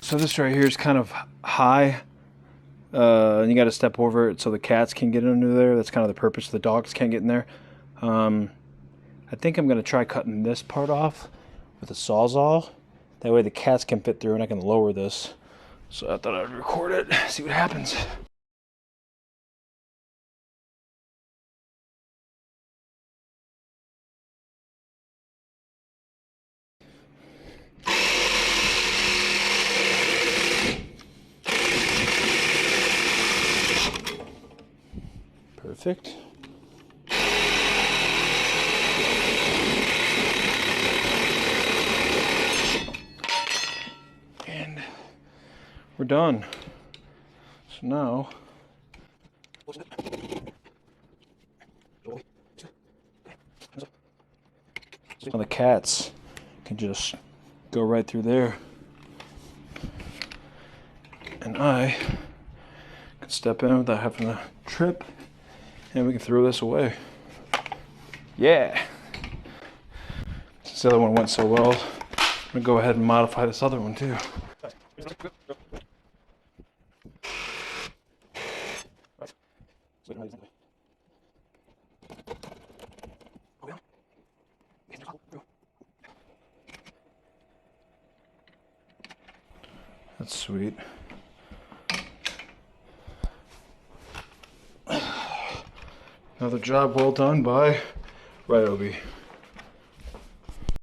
So this right here is kind of high, and you got to step over it so the cats can get under there. That's kind of the purpose. The dogs can't get in there. I think I'm going to try cutting this part off with a sawzall. That way the cats can fit through and I can lower this. So I thought I'd record it, see what happens. Perfect. And we're done. So now, the cats can just go right through there. And I can step in without having to trip. And we can throw this away. Yeah. Since the other one went so well, I'm gonna go ahead and modify this other one too. That's sweet. Another job well done by Obi.